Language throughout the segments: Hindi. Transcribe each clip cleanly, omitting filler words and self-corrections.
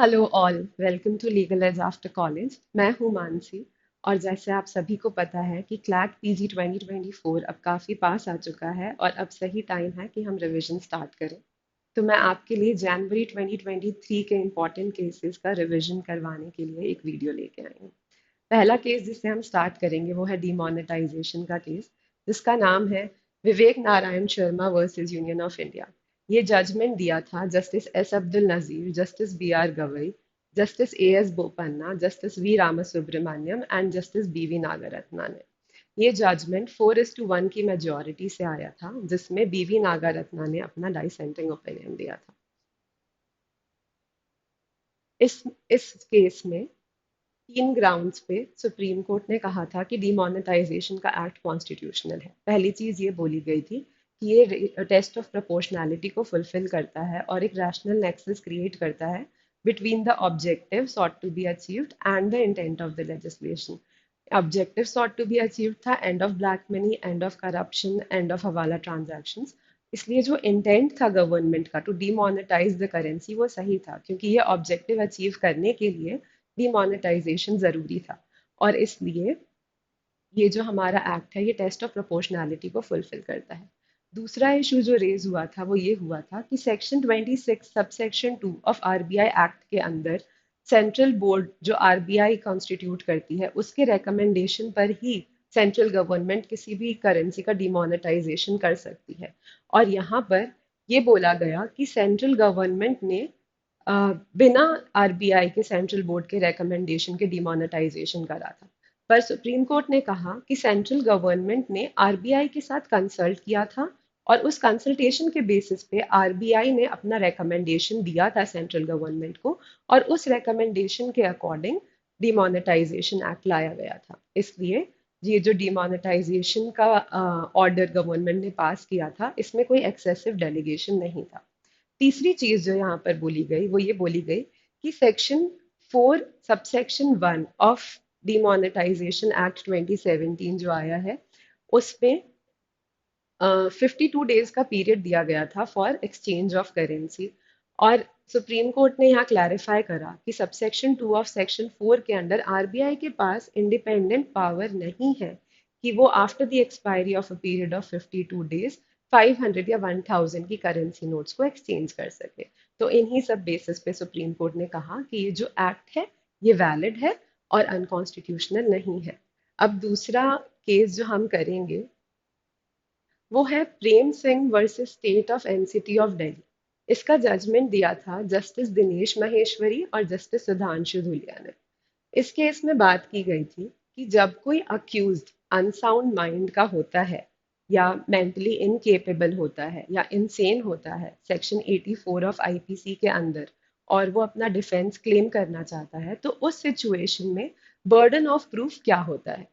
Hello all, welcome to legal edge after college. मैं हूं मानसी। और जैसे आप सभी को पता है कि क्लैट पीजी 2024 अब काफ़ी पास आ चुका है और अब सही टाइम है कि हम रिवीजन स्टार्ट करें। तो मैं आपके लिए जनवरी 2023 के इम्पॉर्टेंट केसेस का रिवीजन करवाने के लिए एक वीडियो लेके आई हूँ। पहला केस जिससे हम स्टार्ट करेंगे वो है डिमोनेटाइजेशन का केस, जिसका नाम है Vivek Narayan Sharma versus union of India. ये जजमेंट दिया था justice S Abdul Nazeer, justice B R Gavai, justice A S Bopanna, justice V Ramasubramanian and justice B V Nagarathna ने। ये जजमेंट 4:1 की मेजोरिटी से आया था, जिसमें बी वी नागरत्ना ने अपना डाइसेंटिंग ओपिनियन दिया था। इस इस केस में तीन ग्राउंड्स पे सुप्रीम कोर्ट ने कहा था कि डिमोनेटाइजेशन का एक्ट कॉन्स्टिट्यूशनल है। पहली चीज ये बोली गई थी कि ये टेस्ट ऑफ प्रोपोर्शनैलिटी को फुलफिल करता है और एक रैशनल नेक्सस क्रिएट करता है between the objective sought to be achieved and the intent of the legislation. Objective sought to be achieved था end of black money, end of corruption, end of hawala transactions. इसलिए जो इंटेंट था गवर्नमेंट का टू डीमोनेटाइज द करेंसी वो सही था, क्योंकि ये ऑब्जेक्टिव अचीव करने के लिए डिमोनेटाइजेशन ज़रूरी था। और इसलिए ये जो हमारा एक्ट है ये टेस्ट ऑफ प्रोपोर्शनैलिटी को फुलफिल करता है। दूसरा इशू जो रेज हुआ था वो ये हुआ था कि section 26 subsection 2 of RBI act के अंदर सेंट्रल बोर्ड जो आरबीआई कॉन्स्टिट्यूट करती है उसके रिकमेंडेशन पर ही सेंट्रल गवर्नमेंट किसी भी करेंसी का डिमोनेटाइजेशन कर सकती है। और यहाँ पर ये बोला गया कि सेंट्रल गवर्नमेंट ने बिना आरबीआई के सेंट्रल बोर्ड के रिकमेंडेशन के डिमोनेटाइजेशन करा था। पर सुप्रीम कोर्ट ने कहा कि सेंट्रल गवर्नमेंट ने आरबीआई के साथ कंसल्ट किया था और उस कंसल्टेशन के बेसिस पे आरबीआई ने अपना रिकमेंडेशन दिया था सेंट्रल गवर्नमेंट को, और उस रिकमेंडेशन के अकॉर्डिंग डिमोनेटाइजेशन एक्ट लाया गया था। इसलिए ये जो डिमोनेटाइजेशन का ऑर्डर गवर्नमेंट ने पास किया था इसमें कोई एक्सेसिव डेलीगेशन नहीं था। तीसरी चीज जो यहाँ पर बोली गई वो ये बोली गई कि section 4 subsection 1 of demonetisation act 2017 जो आया है उसमें 52 डेज का पीरियड दिया गया था फॉर एक्सचेंज ऑफ करेंसी। और सुप्रीम कोर्ट ने यहाँ क्लैरिफाई करा कि सबसेक्शन 2 ऑफ सेक्शन 4 के अंडर आरबीआई के पास इंडिपेंडेंट पावर नहीं है कि वो after the expiry of a period of 52 days 500 या 1000 की करेंसी नोट्स को एक्सचेंज कर सके। तो इन्हीं सब बेसिस पे सुप्रीम कोर्ट ने कहा कि ये जो एक्ट है ये वैलिड है और अनकॉन्स्टिट्यूशनल नहीं है। अब दूसरा केस जो हम करेंगे वो है Prem Singh versus state of NCT of Delhi. इसका जजमेंट दिया था जस्टिस दिनेश माहेश्वरी और जस्टिस सुधांशु धूलिया ने। इस केस में बात की गई थी कि जब कोई अक्यूज्ड अनसाउंड माइंड का होता है या मेंटली इनकेपेबल होता है या इनसेन होता है सेक्शन 84 ऑफ आईपीसी के अंदर, और वो अपना डिफेंस क्लेम करना चाहता है, तो उस सिचुएशन में बर्डन ऑफ प्रूफ क्या होता है।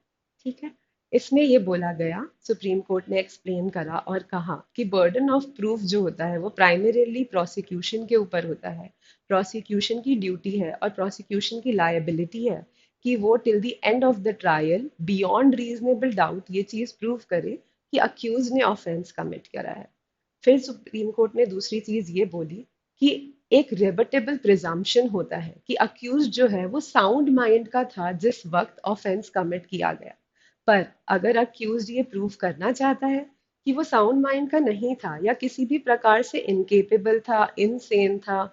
ठीक है। इसमें ये बोला गया, सुप्रीम कोर्ट ने एक्सप्लेन करा और कहा कि बर्डन ऑफ प्रूफ जो होता है वो प्राइमरीली प्रोसिक्यूशन के ऊपर होता है। प्रोसिक्यूशन की ड्यूटी है और प्रोसिक्यूशन की लायबिलिटी है कि वो till the end of the trial beyond reasonable doubt ये चीज प्रूव करे कि अक्यूज ने ऑफेंस कमिट करा है। फिर सुप्रीम कोर्ट ने दूसरी चीज ये बोली कि एक रिबटेबल प्रिजम्पशन होता है कि अक्यूज जो है वो साउंड माइंड का था जिस वक्त ऑफेंस कमिट किया गया। पर अगर अक्यूज ये प्रूव करना चाहता है कि वो साउंड माइंड का नहीं था या किसी भी प्रकार से इनकेपेबल था, इनसेन था,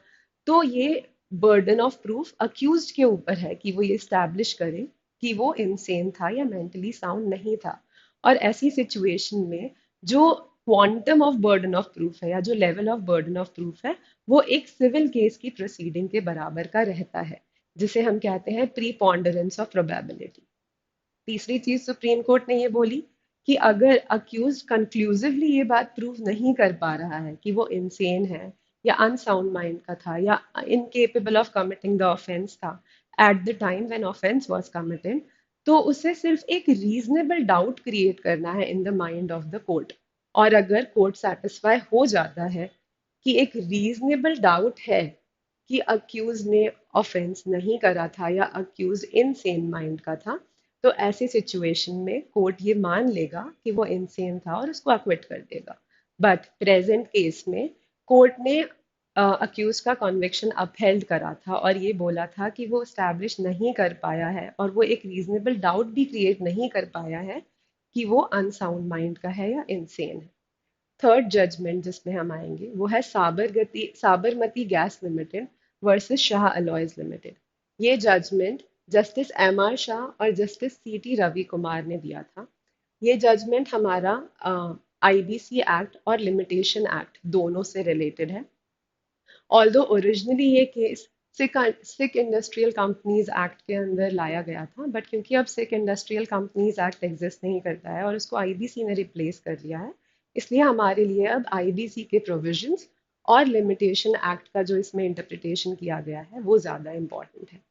तो ये बर्डन ऑफ प्रूफ अक्यूज्ड के ऊपर है कि वो ये स्टैब्लिश करे कि वो इनसेन था या मेंटली साउंड नहीं था। और ऐसी सिचुएशन में जो quantum of burden of proof है या जो level of burden of proof है वो एक सिविल केस की प्रोसीडिंग के बराबर का रहता है, जिसे हम कहते हैं प्रीपॉन्डरेंस ऑफ प्रोबेबिलिटी। तीसरी चीज सुप्रीम कोर्ट ने ये बोली कि अगर अक्यूज कंक्लूसिवली ये बात प्रूव नहीं कर पा रहा है कि वो इंसेन है या अनसाउंड माइंड का था या incapable of committing the offence था at the time when offence was committed, तो उसे सिर्फ एक रीजनेबल डाउट क्रिएट करना है in the mind of the court. और अगर कोर्ट सेटिस्फाई हो जाता है कि एक रीजनेबल डाउट है कि अक्यूज ने ऑफेंस नहीं करा था या अक्यूज इनसेन माइंड का था, तो ऐसी सिचुएशन में कोर्ट ये मान लेगा कि वो इनसेन था और उसको अक्विट कर देगा। बट प्रेजेंट केस में कोर्ट ने अक्यूज का कॉन्विक्शन अपहेल्ड करा था और ये बोला था कि वो स्टैब्लिश नहीं कर पाया है और वो एक रीजनेबल डाउट भी क्रिएट नहीं कर पाया है कि वो अनसाउंड माइंड का है या इनसेन है। थर्ड जजमेंट जिसमें हम आएंगे वो है Sabarmati gas limited versus Shah alloys limited. ये judgment justice M R Shah और justice C T Ravi Kumar ने दिया था। ये जजमेंट हमारा आईबीसी एक्ट और लिमिटेशन एक्ट दोनों से रिलेटेड है। ऑल्दो ओरिजिनली ये case sick industrial companies act के अंदर लाया गया था, बट क्योंकि अब sick industrial companies act exist नहीं करता है और उसको आईबीसी ने रिप्लेस कर लिया है, इसलिए हमारे लिए अब आईबीसी के प्रोविजंस और लिमिटेशन एक्ट का जो इसमें इंटरप्रिटेशन किया गया है वो ज़्यादा इम्पॉर्टेंट है।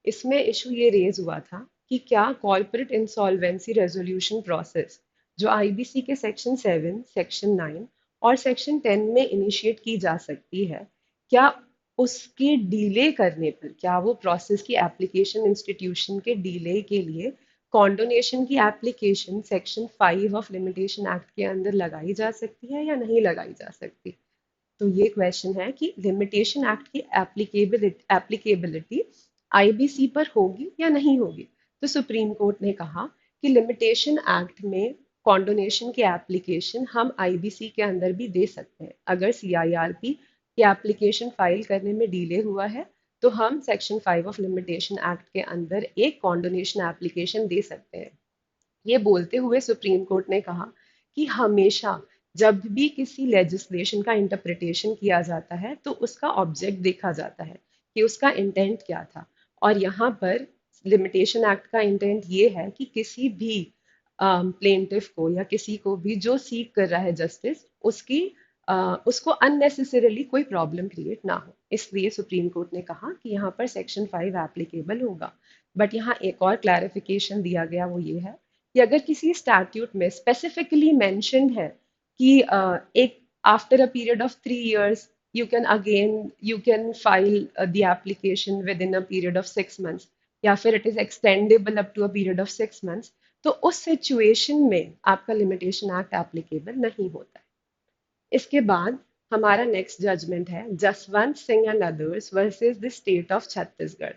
इसमें इशू ये रेज हुआ था कि क्या कॉर्पोरेट इंसॉल्वेंसी रेजोल्यूशन प्रोसेस जो आईबीसी के सेक्शन 7, सेक्शन 9 और सेक्शन 10 में इनिशिएट की जा सकती है, क्या उसके डिले करने पर, क्या वो प्रोसेस की एप्लीकेशन इंस्टीट्यूशन के डिले के लिए कॉन्डोनेशन की application section 5 of limitation act के अंदर लगाई जा सकती है या नहीं लगाई जा सकती। तो ये क्वेश्चन है कि लिमिटेशन एक्ट की एप्लीकेबिलिटी आईबीसी पर होगी या नहीं होगी। तो सुप्रीम कोर्ट ने कहा कि लिमिटेशन एक्ट में कॉन्डोनेशन की एप्लीकेशन हम आईबीसी के अंदर भी दे सकते हैं। अगर सीआईआरपी की एप्लीकेशन फाइल करने में डिले हुआ है तो हम सेक्शन 5 ऑफ लिमिटेशन एक्ट के अंदर एक कॉन्डोनेशन एप्लीकेशन दे सकते हैं। ये बोलते हुए सुप्रीम कोर्ट ने कहा कि हमेशा जब भी किसी लेजिस्लेशन का इंटरप्रिटेशन किया जाता है तो उसका ऑब्जेक्ट देखा जाता है कि उसका इंटेंट क्या था। और यहाँ पर लिमिटेशन एक्ट का इंटेंट ये है कि किसी भी प्लेंटिफ को या किसी को भी जो सीक कर रहा है जस्टिस उसको अननेसेसरीली कोई प्रॉब्लम क्रिएट ना हो, इसलिए सुप्रीम कोर्ट ने कहा कि यहाँ पर सेक्शन 5 एप्लीकेबल होगा। बट यहाँ एक और क्लैरिफिकेशन दिया गया, वो ये है कि अगर किसी स्टैट्यूट में स्पेसिफिकली मेंशन्ड है कि एक after a period of 3 years you can file the application within a period of 6 months या फिर it is extendable up to a period of 6 months, तो उस सिचुएशन में आपका लिमिटेशन एक्ट एप्लीकेबल नहीं होता है। इसके बाद हमारा नेक्स्ट जजमेंट है Jaswant Singh and others versus the state of Chhattisgarh.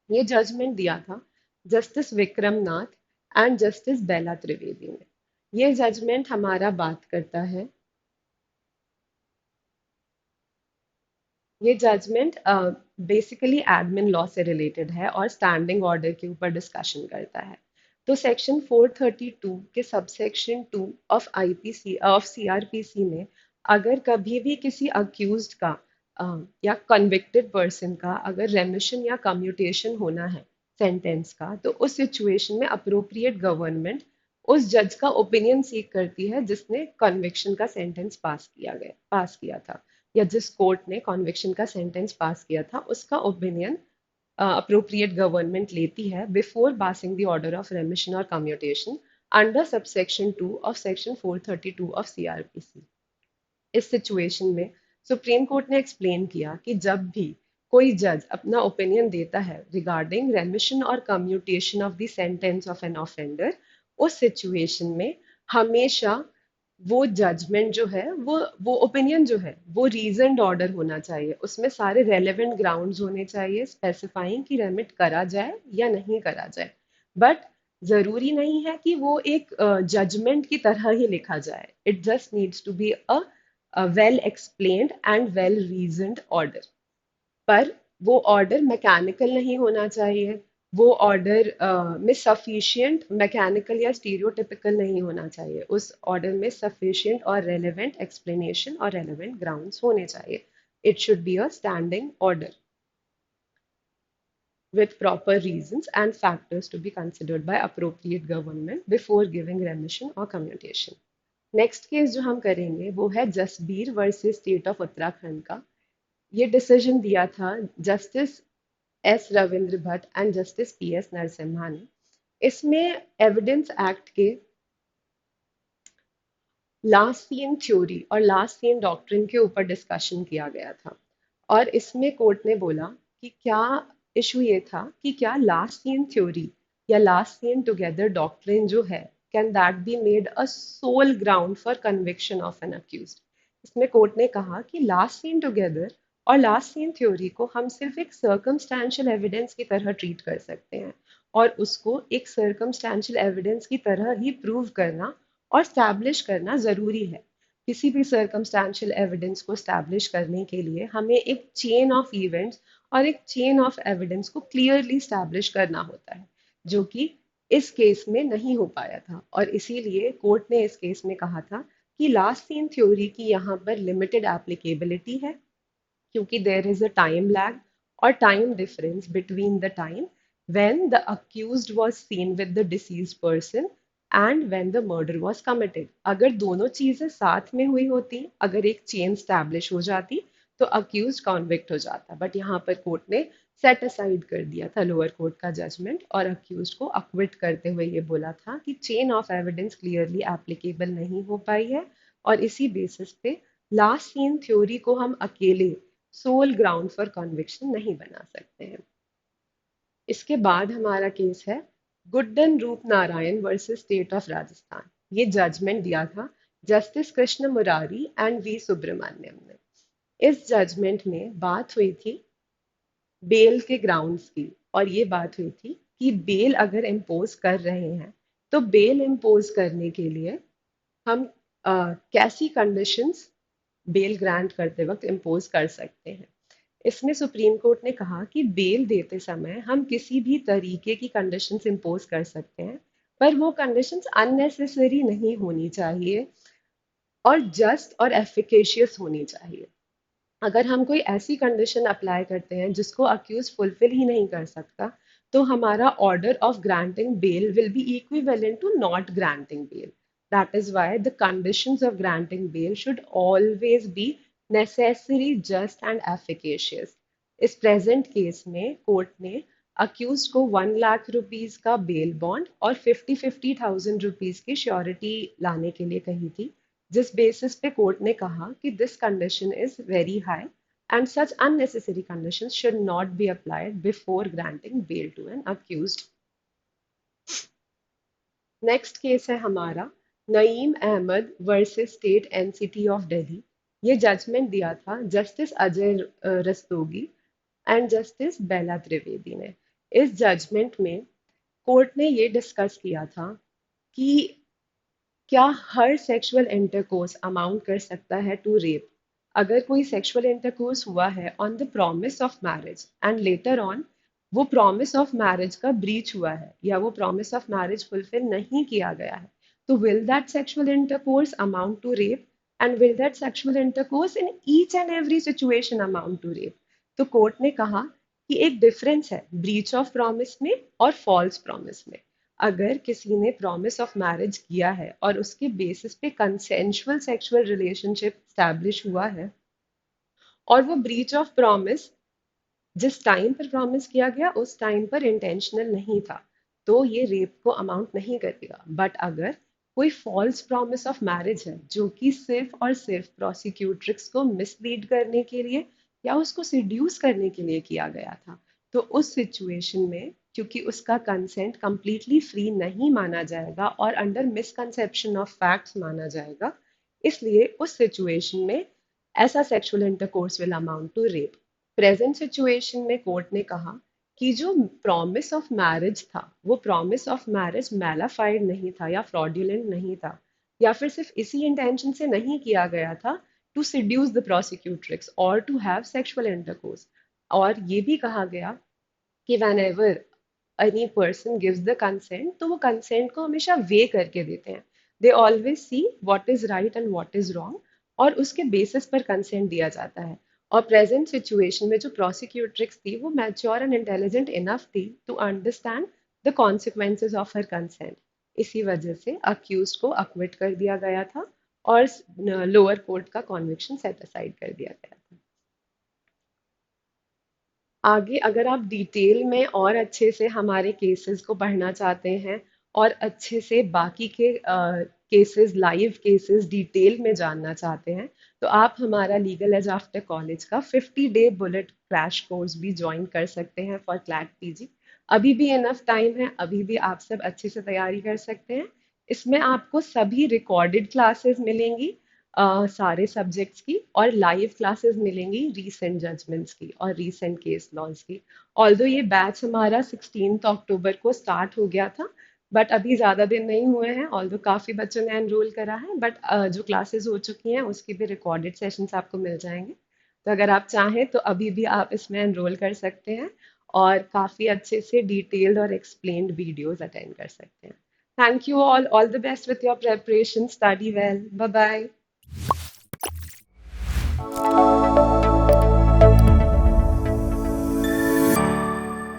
ये जजमेंट दिया था justice Vikram Nath and justice Bela Trivedi ने। ये जजमेंट हमारा बात करता है, ये जजमेंट बेसिकली एडमिन लॉ से रिलेटेड है और स्टैंडिंग ऑर्डर के ऊपर डिस्कशन करता है। तो सेक्शन 432 के subsection 2 of IPC of CrPC में अगर कभी भी किसी अक्यूज्ड का या कन्विक्टेड पर्सन का अगर रेमिशन या कम्यूटेशन होना है सेंटेंस का, तो उस सिचुएशन में अप्रोप्रिएट गवर्नमेंट उस जज का ओपिनियन सीख करती है जिसने कन्विक्शन का सेंटेंस पास किया था, या जिस कोर्ट ने कॉन्विक्शन का सेंटेंस पास किया था उसका ओपिनियन अप्रोप्रिएट गवर्नमेंट लेती है before passing the order of remission और commutation under subsection 2 of section 432 of CrPC. इस सिचुएशन में सुप्रीम कोर्ट ने एक्सप्लेन किया कि जब भी कोई जज अपना ओपिनियन देता है रिगार्डिंग रेमिशन और commutation of the sentence of an offender, उस सिचुएशन में हमेशा वो जजमेंट जो है वो ओपिनियन जो है वो रीजनड ऑर्डर होना चाहिए, उसमें सारे रेलेवेंट ग्राउंड्स होने चाहिए स्पेसिफाइंग कि रेमिट करा जाए या नहीं करा जाए। बट जरूरी नहीं है कि वो एक जजमेंट की तरह ही लिखा जाए, it just needs to be a well explained and well reasoned order. पर वो ऑर्डर मैकेनिकल नहीं होना चाहिए, वो ऑर्डर में सफिशिएंट मैकेनिकल या स्टीरियोटिपिकल नहीं होना चाहिए, उस ऑर्डर में सफिशिएंट और रेलेवेंट एक्सप्लेनेशन और रेलेवेंट ग्राउंड्स होने चाहिए। It should be a standing order with proper reasons and factors to be considered by appropriate government before giving remission or commutation. Next case जो हम करेंगे वो है Jasbir versus state of Uttarakhand का। ये डिसीजन दिया था justice S Ravindra Bhatt and justice P S Narasimha ने। इसमें एविडेंस एक्ट के लास्ट सीन थ्योरी और लास्ट सीन डॉक्ट्रिन के ऊपर डिस्कशन किया गया था और इसमें कोर्ट ने बोला कि क्या इशू ये था कि क्या लास्ट सीन थ्योरी या लास्ट सीन टुगेदर डॉक्ट्रिन जो है can that be made a sole ground for conviction of an accused. इसमें कोर्ट ने कहा कि लास्ट सीन टुगेदर और लास्ट सीन थ्योरी को हम सिर्फ एक सर्कमस्टेंशियल एविडेंस की तरह ट्रीट कर सकते हैं और उसको एक सर्कमस्टेंशियल एविडेंस की तरह ही प्रूव करना और स्टैब्लिश करना ज़रूरी है। किसी भी सर्कमस्टेंशियल एविडेंस को स्टैब्लिश करने के लिए हमें एक चेन ऑफ इवेंट्स और एक चेन ऑफ एविडेंस को क्लियरली स्टैब्लिश करना होता है, जो कि इस केस में नहीं हो पाया था। और इसीलिए कोर्ट ने इस केस में कहा था कि लास्ट सीन थ्योरी की यहाँ पर लिमिटेड एप्लीकेबिलिटी है, क्योंकि there is a time lag और time difference between the time when the accused was seen with the deceased person and when the murder was committed। अगर दोनों चीजें साथ में हुई होती, अगर एक चेन स्टैब्लिश हो जाती, तो अक्यूज कॉन्विक्ट हो जाता। बट यहाँ पर कोर्ट ने सेट असाइड कर दिया था लोअर कोर्ट का जजमेंट और अक्यूज को अक्विट करते हुए ये बोला था कि chain of evidence clearly applicable नहीं हो पाई है और इसी बेसिस पे लास्ट सीन थ्योरी को हम अकेले सोल ग्राउंड फॉर कन्विक्शन नहीं बना सकते हैं। इसके बाद हमारा केस है Guddan Roop Narayan versus state of Rajasthan. ये जजमेंट दिया था justice Krishna Murari and V Subramaniam ने। इस जजमेंट में बात हुई थी बेल के ग्राउंड्स की, और ये बात हुई थी कि बेल अगर इम्पोज कर रहे हैं तो बेल इम्पोज करने के लिए हम कैसी कंडीशंस बेल ग्रांट करते वक्त इम्पोज कर सकते हैं। इसमें सुप्रीम कोर्ट ने कहा कि बेल देते समय हम किसी भी तरीके की कंडीशंस इम्पोज कर सकते हैं, पर वो कंडीशंस अननेसेसरी नहीं होनी चाहिए और जस्ट और एफिकेशियस होनी चाहिए। अगर हम कोई ऐसी कंडीशन अप्लाई करते हैं जिसको अक्यूज फुलफिल ही नहीं कर सकता, तो हमारा order of granting bail will be equivalent to not granting bail. That is why the conditions of granting bail should always be necessary, just and efficacious. इस प्रेजेंट केस में कोर्ट ने अक्यूज को 1 लाख रुपीज का बेल बॉन्ड और 50,000 रुपीज की श्योरिटी लाने के लिए कही थी, जिस बेसिस पे कोर्ट ने कहा कि this condition is very high and such unnecessary conditions should not be applied before granting bail to an accused. Next case है हमारा Naeem Ahmad versus state NCT of Delhi. ये जजमेंट दिया था justice Ajay Rastogi and justice Bela Trivedi ने। इस जजमेंट में कोर्ट ने ये डिस्कस किया था कि क्या हर सेक्सुअल इंटरकोर्स अमाउंट कर सकता है टू रेप। अगर कोई सेक्सुअल इंटरकोर्स हुआ है on the promise of marriage and later on वो प्रॉमिस ऑफ मैरिज का ब्रीच हुआ है या वो प्रॉमिस ऑफ मैरिज फुलफिल नहीं किया गया है, तो will that sexual intercourse amount to rape and will that sexual intercourse in each and every situation amount to rape. तो कोर्ट ने कहा कि एक डिफरेंस है ब्रीच ऑफ प्रॉमिस में और फॉल्स प्रॉमिस में। अगर किसी ने प्रॉमिस ऑफ मैरिज किया है और उसके बेसिस पे कंसेंशुअल सेक्सुअल रिलेशनशिप स्टैब्लिश हुआ है और वो ब्रीच ऑफ प्रॉमिस जिस टाइम पर प्रॉमिस किया गया उस टाइम पर इंटेंशनल नहीं था, तो ये रेप को अमाउंट नहीं करेगा। बट अगर कोई फॉल्स प्रॉमिस ऑफ मैरिज है जो कि सिर्फ और सिर्फ प्रोसिक्यूट्रिक्स को मिसलीड करने के लिए या उसको सिड्यूस करने के लिए किया गया था, तो उस सिचुएशन में क्योंकि उसका कंसेंट कंप्लीटली फ्री नहीं माना जाएगा और अंडर मिसकंसेप्शन ऑफ फैक्ट्स माना जाएगा, इसलिए उस सिचुएशन में ऐसा sexual intercourse will amount to rape. Present situation में कोर्ट ने कहा कि जो प्रॉमिस ऑफ मैरिज था वो प्रॉमिस ऑफ मैरिज मैलाफाइड नहीं था या फ्रॉड्यूलेंट नहीं था या फिर सिर्फ इसी इंटेंशन से नहीं किया गया था टू सिड्यूस द प्रोसिक्यूट्रिक्स और टू हैव सेक्सुअल इंटरकोर्स। और ये भी कहा गया कि whenever any person gives the consent तो वो consent को हमेशा weigh करके देते हैं। they always see what is right and what is wrong और उसके basis पर consent दिया जाता है। और present situation में जो prosecutrix थी वो mature and intelligent enough थी to understand the consequences of her consent। इसी वजह से accused को acquit कर दिया गया था और lower court का conviction set aside कर दिया गया था। आगे अगर आप डिटेल में और अच्छे से हमारे केसेस को पढ़ना चाहते हैं और अच्छे से बाकी के केसेस लाइव केसेस डिटेल में जानना चाहते हैं, तो आप हमारा लीगल एज आफ्टर कॉलेज का 50 डे बुलेट क्रैश कोर्स भी ज्वाइन कर सकते हैं फॉर क्लैट पीजी। अभी भी इनफ टाइम है, अभी भी आप सब अच्छे से तैयारी कर सकते हैं। इसमें आपको सभी रिकॉर्डेड क्लासेस मिलेंगी, सारे सब्जेक्ट्स की, और लाइव क्लासेस मिलेंगी रीसेंट जजमेंट्स की और रीसेंट केस लॉज की। ऑल्दो ये बैच हमारा 16 अक्टूबर को स्टार्ट हो गया था, बट अभी ज़्यादा दिन नहीं हुए हैं। ऑल्दो काफ़ी बच्चों ने एनरोल करा है, बट जो क्लासेस हो चुकी हैं उसके भी रिकॉर्डेड सेशंस आपको मिल जाएंगे। तो अगर आप चाहें तो अभी भी आप इसमें एनरोल कर सकते हैं और काफ़ी अच्छे से डिटेल्ड और एक्सप्लेन्ड वीडियोस अटेंड कर सकते हैं। Thank you all the best with your preparation, study well, bye bye.